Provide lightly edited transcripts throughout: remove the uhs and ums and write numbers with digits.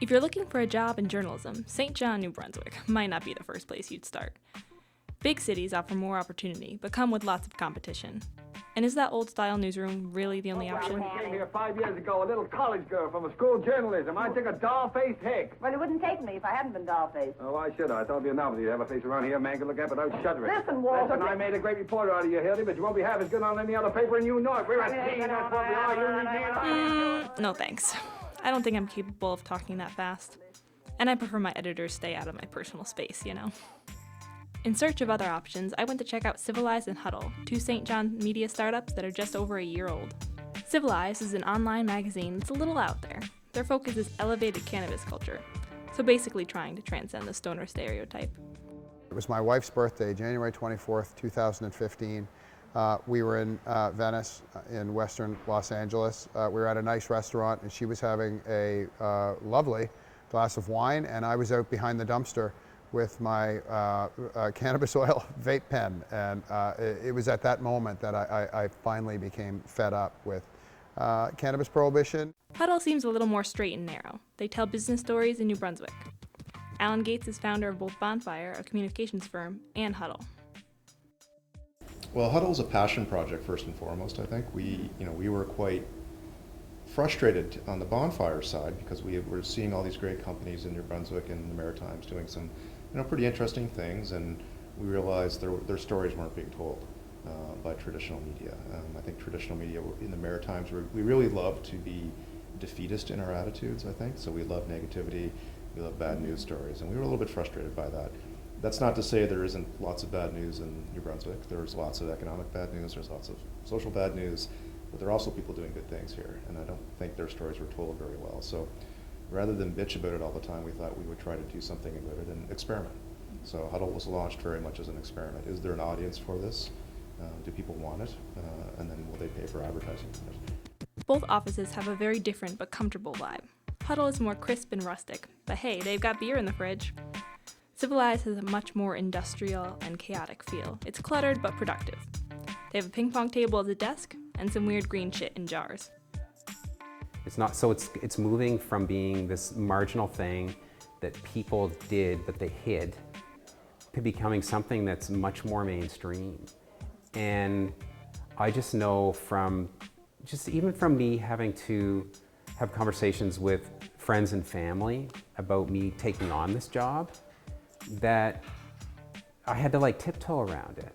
If you're looking for a job in journalism, St. John, New Brunswick might not be the first place you'd start. Big cities offer more opportunity, but come with lots of competition. And is that old-style newsroom really the only option? When came here 5 years ago, a little college girl from a school of journalism. I took a doll-faced hick. Well, it wouldn't take me if I hadn't been doll-faced. Oh, why should I? I thought it'd be a novelty to have a face around here a man could look at without shuddering. Listen, Walter. Listen, I made a great reporter out of you, Hildy, but you won't be half as good on any other paper, and you know it. We're a team, that's what we are. You need me. No thanks. I don't think I'm capable of talking that fast. And I prefer my editors stay out of my personal space, you know. In search of other options, I went to check out Civilized and Huddle, two St. John media startups that are just over a year old. Civilized is an online magazine that's a little out there. Their focus is elevated cannabis culture, so basically trying to transcend the stoner stereotype. It was my wife's birthday, January 24th, 2015. We were in Venice, in western Los Angeles. We were at a nice restaurant, and she was having a lovely glass of wine, and I was out behind the dumpster with my cannabis oil vape pen. And it was at that moment that I finally became fed up with cannabis prohibition. Huddle seems a little more straight and narrow. They tell business stories in New Brunswick. Alan Gates is founder of both Bonfire, a communications firm, and Huddle. Well, Huddle is a passion project first and foremost. I think we were quite frustrated on the Bonfire side because we were seeing all these great companies in New Brunswick and the Maritimes doing some pretty interesting things, and we realized their stories weren't being told by traditional media. I think traditional media in the Maritimes, we really love to be defeatist in our attitudes, I think. So we love negativity, we love bad news stories, and we were a little bit frustrated by that. That's not to say there isn't lots of bad news in New Brunswick. There's lots of economic bad news, there's lots of social bad news, but there are also people doing good things here, and I don't think their stories were told very well. So rather than bitch about it all the time, we thought we would try to do something about it and experiment. So Huddle was launched very much as an experiment. Is there an audience for this? Do people want it? And then will they pay for advertising? Both offices have a very different but comfortable vibe. Huddle is more crisp and rustic, but hey, they've got beer in the fridge. Civilized has a much more industrial and chaotic feel. It's cluttered but productive. They have a ping pong table as a desk and some weird green shit in jars. It's moving from being this marginal thing that people did but they hid to becoming something that's much more mainstream. And I just know even from me having to have conversations with friends and family about me taking on this job, that I had to tiptoe around it,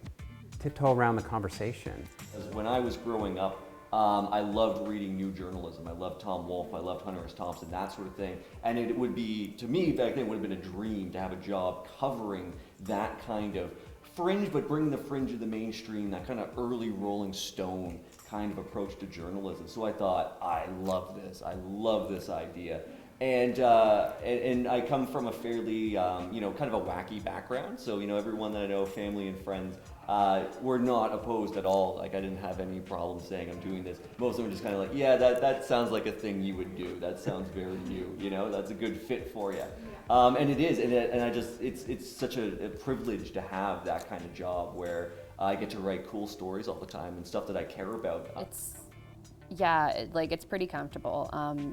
tiptoe around the conversation. When I was growing up, I loved reading new journalism. I loved Tom Wolfe, I loved Hunter S. Thompson, that sort of thing. And it would be, to me back then, it would have been a dream to have a job covering that kind of fringe, but bringing the fringe of the mainstream, that kind of early Rolling Stone kind of approach to journalism. So I thought, I love this idea. And I come from a fairly, kind of a wacky background. So, everyone that I know, family and friends, were not opposed at all. I didn't have any problem saying I'm doing this. Most of them were just kind of like, yeah, that sounds like a thing you would do. That sounds very you, that's a good fit for you. And it is, and it's such a privilege to have that kind of job where I get to write cool stories all the time and stuff that I care about. It's pretty comfortable.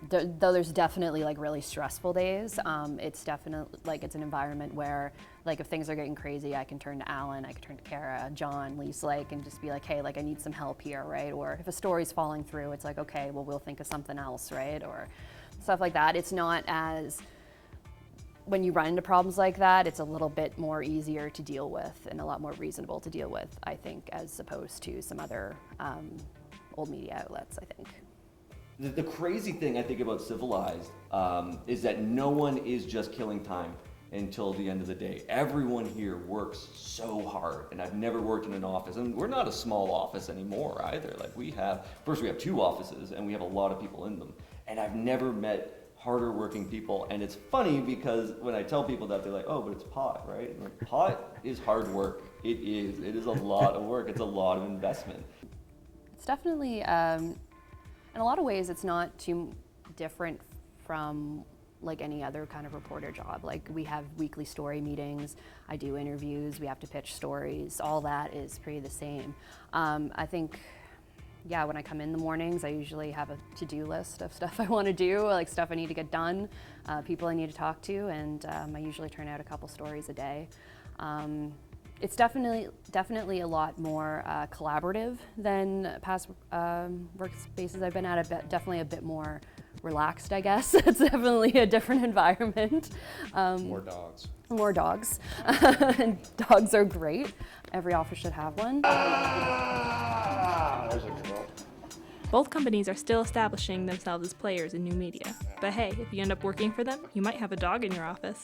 Though there's definitely really stressful days. It's definitely it's an environment where if things are getting crazy, I can turn to Alan, I can turn to Kara, John, Lise, and just be hey, I need some help here, right? Or if a story's falling through, it's okay, well, we'll think of something else, right? Or stuff like that. It's not as, when you run into problems like that, it's a little bit more easier to deal with and a lot more reasonable to deal with, I think, as opposed to some other old media outlets, I think. The crazy thing I think about Civilized is that no one is just killing time until the end of the day. Everyone here works so hard, and I've never worked in an office, and we're not a small office anymore either. We have two offices, and we have a lot of people in them, and I've never met harder working people. And it's funny because when I tell people that, they're like, oh, but it's pot, right? Pot is hard work. It is a lot of work. It's a lot of investment. It's definitely, in a lot of ways, it's not too different from any other kind of reporter job. We have weekly story meetings, I do interviews, we have to pitch stories, all that is pretty the same. I think yeah, when I come in the mornings, I usually have a to-do list of stuff I want to do, like stuff I need to get done, people I need to talk to, and I usually turn out a couple stories a day. It's definitely a lot more collaborative than past workspaces I've been at. Definitely a bit more relaxed, I guess. It's definitely a different environment. More dogs. More dogs. And dogs are great. Every office should have one. There's a girl. Both companies are still establishing themselves as players in new media. But hey, if you end up working for them, you might have a dog in your office.